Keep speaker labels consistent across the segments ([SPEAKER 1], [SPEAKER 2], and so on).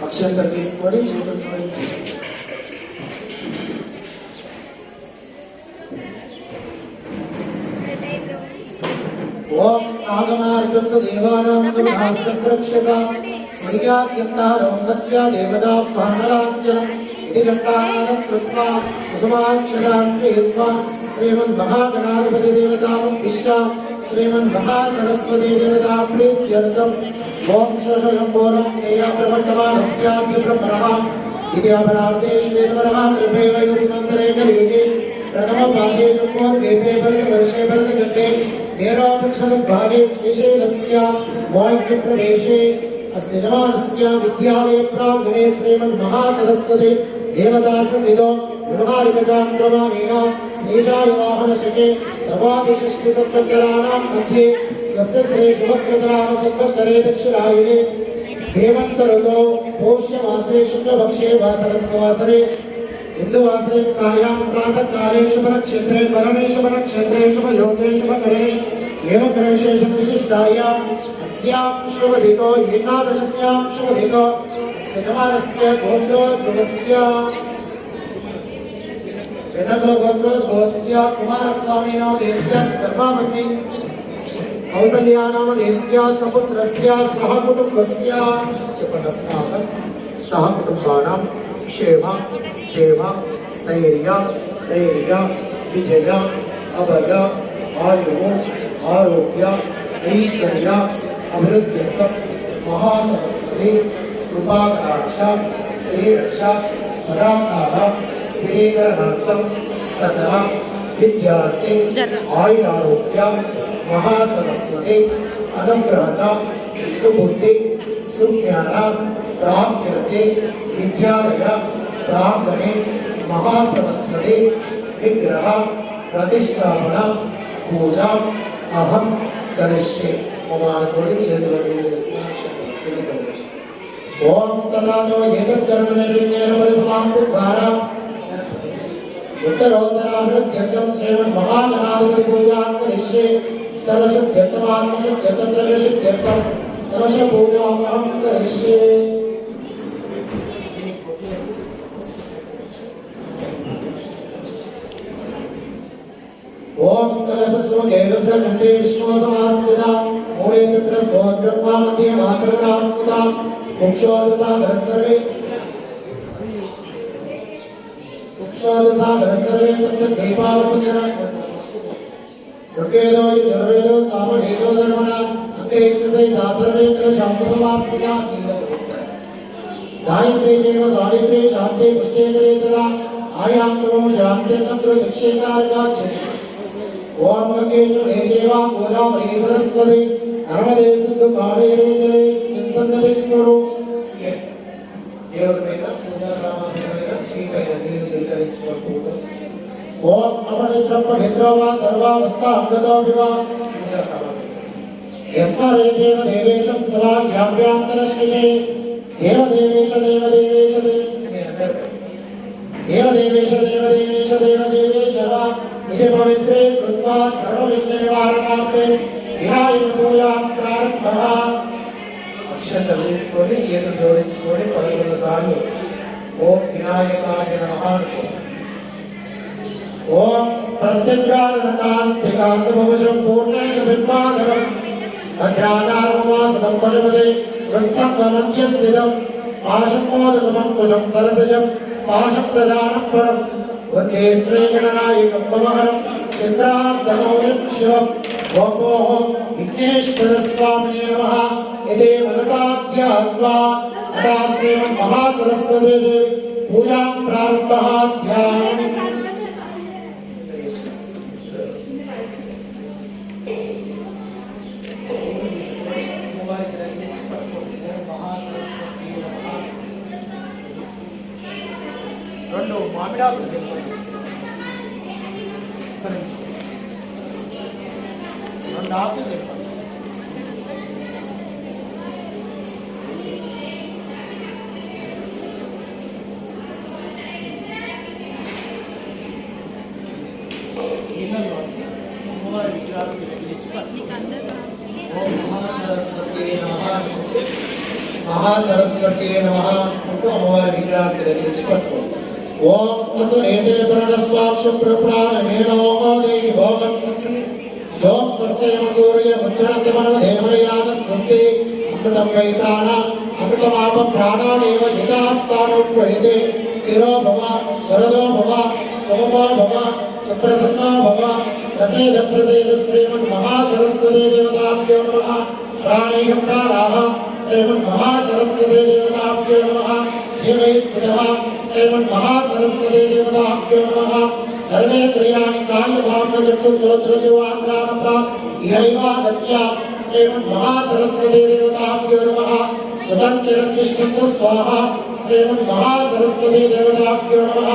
[SPEAKER 1] అక్షంతలు తీసుకొని చేతులు జోడించి ఓం నాగమార్గంత దేవానాం రక్షగా మర్యాద్యంతారోగత్యా దేవతా పానలాంఛనం ఇది ఘంటానాదం కృత్వా కుసుమాక్షరాన్ క్రీత్వా శ్రీమన్మహాగణాధిపతి దేవతాముద్దిశ్య శ్రీమన్మహాసరస్వతీ దేవతా ప్రీత్యర్థం ఓం శోషశంభోరాం దేయా ప్రవర్తమానస్యాద్య బ్రహ్మణః ఇది అపరార్థే శ్వేతవరః కృపేవైవ సుమంతరే కలియుగే ప్రథమ భాగే జంబోద్వీపే భరతవర్షే భరతఖండే మేరాపక్షద్భాగే శ్రీశైలస్య వాయువ్యప్రదేశే अस्य जमानस्य विद्यालय प्रांगणे श्रीमन्महासरस्वती देवदासन्निधौ व्यवहारिकचान्द्रमानेन श्रीशायवाहनशके प्रभाविषष्टिसंवत्सराणां मध्ये स्वस्य श्रीशुभकृतनाम संवत्सरे दक्षिणायने हेमन्तऋतौ पौष्यमासे शुक्लपक्षे वासरस्वासरे हिन्दुवासरे कायां प्रातःकाले शुभनक्षत्रे वरणे शुभनक्षत्रे शुभयोगे शुभकरे हेमग्रहशेषं विशिष्टायां शुभदिको एकादश्यां शुभदिको यजमानस्य गोत्रोद्भवस्य वेदकुलगोत्रोद्भवस्य कुमारस्वामिनामधेयस्य धर्मापत्नी कौसल्यानामधेयस्य सपुत्रस्य सहकुटुम्बस्य चपनस्नातं सहकुटुम्बानां क्षेम स्थैर्य स्थैर्य धैर्य विजय अभय आयुः आरोग्य ऐश्वर्य अभिवृद्ध्यर्थं महासरस्वती कृपाकटाक्ष श्रीरक्षा सदाकाल स्थिरीकरणार्थं सदा विद्यार्थे आयुरारोग्य महासरस्वती अनुग्रहता सुबुद्धि सुज्ञान प्राप्त्यर्थे विद्यालय प्रांगणे महासरस्वती विग्रह प्रतिष्ठापना पूजा अहं करिष्ये ओम तदानो द्वारा उत्तरोत्तराभिवृद्ध्यर्थं श्रीमन्महागणाधिपति पूजां करिष्ये सर्वशुद्ध्यर्थं सर्वशपूजाम् अहं करिष्ये ओम कलशस्वगे रुद्रकण्ठे विष्णुसमास्थिता मूले तत्र स्तोत्रं मध्ये मातृकास्थिता मुक्षोदसागरसर्वे सप्तदीपावसंजना ऋग्वेदो यजुर्वेदो सामवेदो धर्मणा अङ्गेष्टै दासर्वे कलशाम्बसमास्थिता गायत्री चैव सावित्री शान्ते पुष्टे तदा आयां तमो शान्त्यर्थं दक्षिणकारकाच्छति ओम गंगेश्वरे देवा गोदावरी सरस्वती नर्मदे सिंधु कावेरी जले संगति करो देवर में पूजा सामग्री में की पहले नील जल कर ओम नमः पवित्रवा सर्वावस्था अंगतो विवा पूजा सामग्री यस्मारे देव देवेशं सदा ज्ञाप्यांतरश्चिते देव देवेश इति पवित्रे कृत्वा सर्वविघ्न निवारणार्थे विनायक पूजा प्रारंभः अक्षंतలు తీసుకొని చేతులు జోడించుకొని 11 సార్లు ఓం వినాయకాయ నమః ఓం ప్రత్యగ్రాణకాంతికాంతభవశం పూర్ణేన బింబాధరం అధ్యానార్వాసదం పశుపతే వృత్సంగమధ్యస్థితం పాశమోదకమం కుశం సరసజం పాశప్రదానం పరం वंदे श्रीगणनायकं पवहरं चन्द्रार्धमौलिं शिवं ओं विघ्नेश्वरस्वामिने नमः यदि मनसा ध्यात्वा तदास्ते महासरस्वती देवी पूजां प्रारम्भः ध्यानम् మామిడాకులు తెంపండి 2 ఆకులు తెంపండి ఇళ్ళల్లో అమ్మవారి విగ్రహాలకు తగిలించి మహాసరస్వతి నమః అంటూ అమ్మవారి విగ్రహాన్ని దగ్గరించి పట్టుకో. ఓం వసునేతే ప్రణస్వాక్షం ప్రప్రాణమేనో దేవి భోగం జోం తస్యేమ సూర్య ముచ్చరంతమన దేవయాన స్వస్తి అమృతం వై ప్రాణ అమృతమాప ప్రాణానేవ హితాస్థానోపేతే స్థిరో భవ వరదో భవ సోమో భవ సుప్రసన్నో భవ ప్రసేద ప్రసేద శ్రీమన్ మహాసరస్వతి దేవతాభ్యో నమః ప్రాణేయ ప్రాణాః శ్రీమన్ మహాసరస్వతి దేవతాభ్యో నమః జీవై స్థితః శ్రీమన్ మహాసరస్వతి దేవతాభ్యో నమః సర్వే క్రియాణి కాయవాక్చక్షుశ్రోత్రజిహ్వాఘ్రాణప్రా ఇహైవాగత్యా శ్రీమన్ మహాసరస్వతి దేవతాభ్యో నమః సుతం చిరంతిష్ఠంతు స్వాహా శ్రీమన్ మహాసరస్వతి దేవతాభ్యో నమః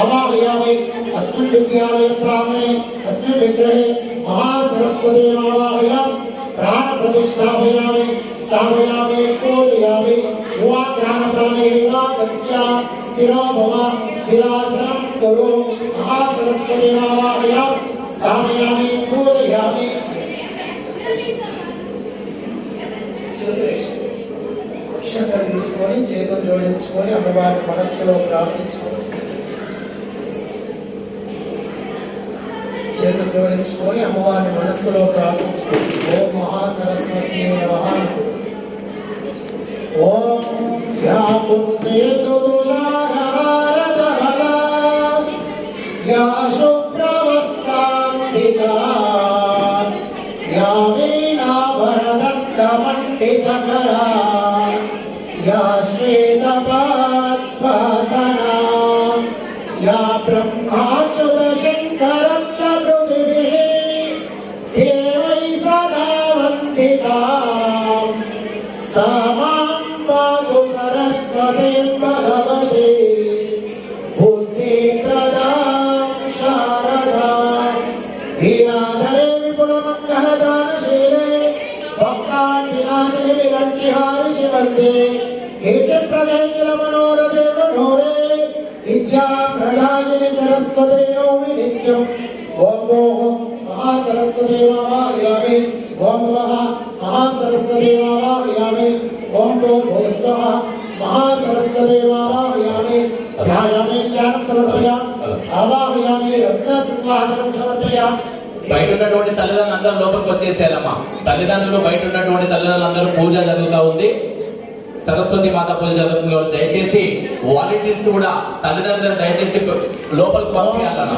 [SPEAKER 1] ఆవాహయామి అస్మిన్ విద్యాలయ ప్రాంగణే అస్మిన్ విగ్రహే మహాసరస్వతి ఆవాహయామి ప్రాణ ప్రతిష్ఠాపయామి స్థాపయామి పూజయామి యువాగ్రాణ ప్రాణేవాగత్యా స్థిరో భవ స్థిరాసనం కురు మహాసరస్వతి ఆవాహయామి స్థాపయామి పూజయామి. అక్షంతలు తీసుకొని చేతులు జోడించుకొని అమ్మవారి మనస్సులో ప్రార్థించుకొని చేతులు జోడించుకొని అమ్మవారిని మనస్సులో ప్రార్థించుకొని ఓం మహాసరస్వతి నమః. ఓం యా పుణ్యేతు తుషారహారధవలా యా శుభ్రవస్త్రాన్వితా యా వీణాభరదట్టమండితకరా యా శ్వేతపాద్భాసనా యా బ్రహ్మాచ్యుత శంకరం ప్రకృతిభిః దేవై సదా వందితా సా మాం పాతు సరస్వతి భగవతి బుద్ధిప్రదాం శారదాం వీణాధరే విపులమంగళదానశీలే భక్తాంతినాశిని విరంచిహారి శివందే కీర్తిప్రదే కిల మనోరథే మనోరే విద్యా ప్రదాయిని సరస్వతి నౌమి నిత్యం. ఓం ఓం మహాసరస్వతి ఆవాహయామి ఓం మహాసరస్వతి ఆవాహయామి ఓం భూస్వః మహాసరస్వతి ఆవాహయామి ధ్యాయామి జ్ఞానం సమర్పయామి ఆవాహయామి రత్నసింహాసనం సమర్పయామి.
[SPEAKER 2] బయట ఉన్నటువంటి తల్లిదండ్రులు అందరూ లోపలికి వచ్చేసేయాలమ్మా. తల్లిదండ్రులు బయట ఉన్నటువంటి తల్లిదండ్రులు అందరూ పూజ జరుగుతూ ఉంది. సరస్వతి మాత పూజ జరుగుతుంది. దయచేసి వాలంటీర్స్ కూడా తల్లిదండ్రులను దయచేసి లోపలికి పంపించాలన్నా.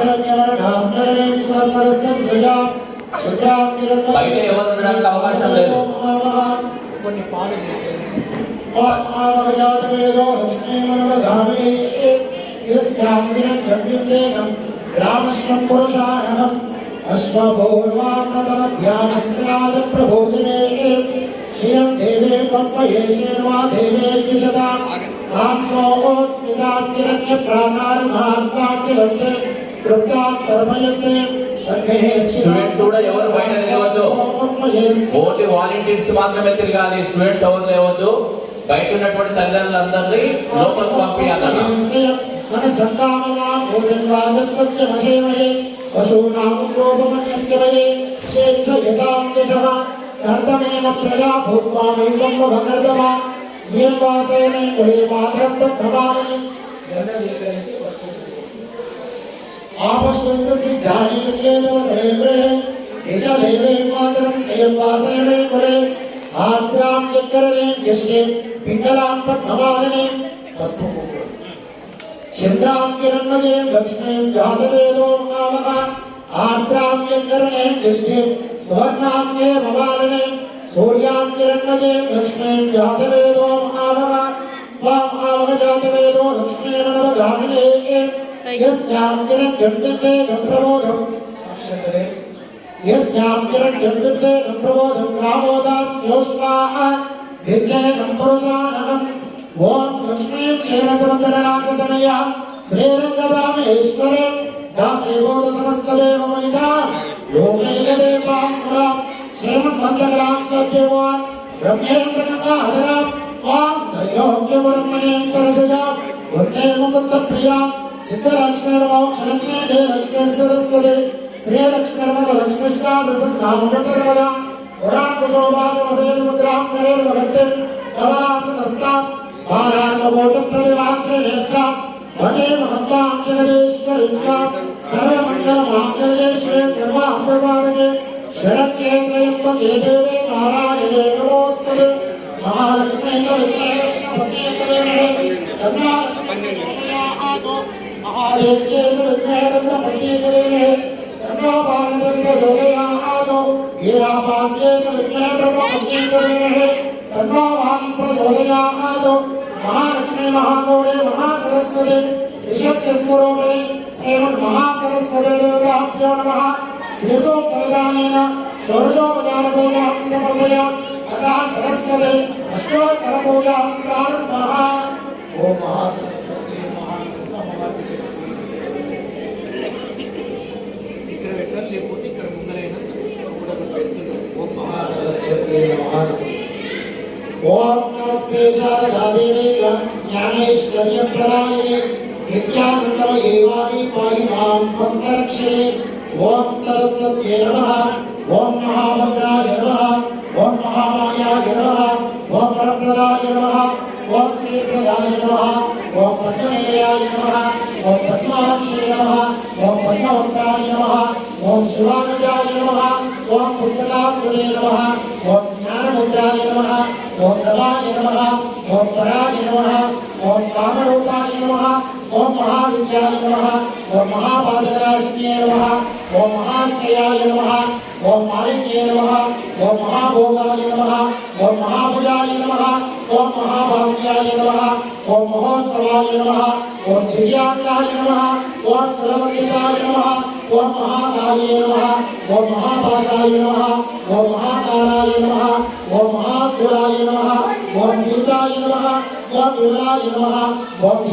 [SPEAKER 2] బయట ఎవరు ఉండడానికి అవకాశం లేదు.
[SPEAKER 1] కొన్ని పాలు గ్రామశ్వం పురుషాణం అశ్వభూర్వాణమధ్యానస్త్రాద ప్రబోధినే శ్రియం దేవే పప్పయే శర్వా దేవే కిషదా కాంసోస్మిదాకిరణ్య ప్రాణాన్ మహాత్మాకిరంతే కృప్తాత్తర్మయంతే.
[SPEAKER 2] స్టూడెంట్స్ కూడా ఎవరు బయట నిలవద్దు. ఓన్లీ వాలంటీర్స్ మాత్రమే తిరగాలి. స్టూడెంట్స్ ఎవరు లేవద్దు. బయట ఉన్నటువంటి తల్లిదండ్రులందరినీ లోపలికి పంపించాలన్నా.
[SPEAKER 1] మన సంతానమా భోజన్ వాజస్వత్యమశేమహే పశూనాం గోపమన్యస్యమహే శేక్షయతాం యశః కర్తమేన ప్రజా భూత్వా మై సంభవకర్తమా స్వయం వాసేనే కులే మాత్రం తద్భవాని. ఆపశ్వంత సిద్ధాని చుక్లేతవ సమేంద్రే నిజ దేవే మాత్రం స్వయం వాసేనే కులే ఆద్రాం యక్కరణే యశ్నే పింగళాం పద్మవారణే వస్తు చంద్రాం కిరణ్మయే లక్ష్మీం జాతవేదో మహామహ ఆర్ద్రాం యక్కరణే యశ్నే సువర్ణాంగే మవారణే సూర్యాం కిరణ్మయే లక్ష్మీం జాతవేదో మహామహ వామహామహ జాతవేదో లక్ష్మీ మనవగామినే యస్యాం కిరణ్యం విద్యేకం ప్రబోధం అక్షతరే యస్యాం కిరణ్యం విద్యేకం ప్రబోధం రామోదాస్యోష్మాః విద్యేకం పురుషాణం. ఓం లక్ష్మీం క్షీరసముద్రరాజతనయా శ్రీరంగదామేశ్వరీం దాసీభూత సమస్తదేవమణితా లోకైకదేవాంకురాం శ్రీమన్మందకరాం శ్రద్ధేవాన్ బ్రహ్మేంద్రగంగాధరాం ఓం త్రైలోక్యగుణమణీం సరసజాం వందే ముకుందప్రియాం సిద్ధలక్ష్మీర్మోక్షలక్ష్మీ జయలక్ష్మీర్ సరస్వతి శ్రీలక్ష్మీర్వరలక్ష్మిష్టాం ప్రసన్నామ సర్వదా పురాకుశోభాసమవేదముద్రాం కరేర్వహత్తే कमलासनस्तां बालार्ककोटिप्रतिभाग्रनेत्रां भजे महत्वां जगदीश्वरीं सर्वमङ्गलमाङ्गल्ये शिवे सर्वार्थसाधके शरण्ये त्र्यम्बके देवे नारायणे नमोस्तुते महालक्ष्मी च विद्महे कृष्णपत्न्यै च धीमहि महादेव्यै च विद्महे रुद्रपत्न्यै च धीमहि तन्नो प्रचोदयात् वीरापाद्यै च विद्महे ब्रह्मपत्न्यै च धीमहि तन्नो वाणी प्रचोदयात् महालक्ष्मी महागौरी महासरस्वती ऋषभस्वरूपिणी श्रीमन्महासरस्वती देवताभ्यो नमः श्रीसूक्तविधानेन षोडशोपचारपूजां समर्पयामि तथा सरस्वती अष्टोत्तरपूजां प्रारम्भः ओम महासरस्वती
[SPEAKER 3] ఇక్కడ పెట్టాలి లేకపోతే ఇక్కడ ముందరైనా ఓం
[SPEAKER 1] महासरस्वती नमः ओम नमस्ते शारदा देवी ज्ञानेश्वर्यप्रदायिने नित्यानन्दमये वाणी पाहि मां पन्तरक्षणे ओम सरस्वत्यै नमः ओम महाभद्राय नमः ओम महामायाय नमः ओम वरप्रदाय नमः ओम श्रीप्रदाय नमः ओम पद्मनिलयाय नमः ओम पद्माक्षे नमः ओम पद्मवक्त्राय नमः ओम शिवानुजाय नमः ओम पुस्तकाकृते नमः ओम ज्ञानमुद्राय नमः ओम रवाय नमः ओम पराय नमः ओम कामरूपाय नमः ओम महाविद्याय नमः ओम महापादराशिन्ये नमः ओम महाश्रयाय नमः ओम मालिन्ये नमः ओम महाभोगाय नमः ओम महाभुजाय नमः ओम महाभाग्याय नमः ओम महोत्सवाय नमः ओम दिव्यांगाय नमः ओम सुरवन्दिताय नमः ओम महाकाये नमः ओम महाभाषाय नमः ओम महाकालाय नमः ओम महाकुलाय नमः ओम सीताय नमः ओम विमलाय नमः ओम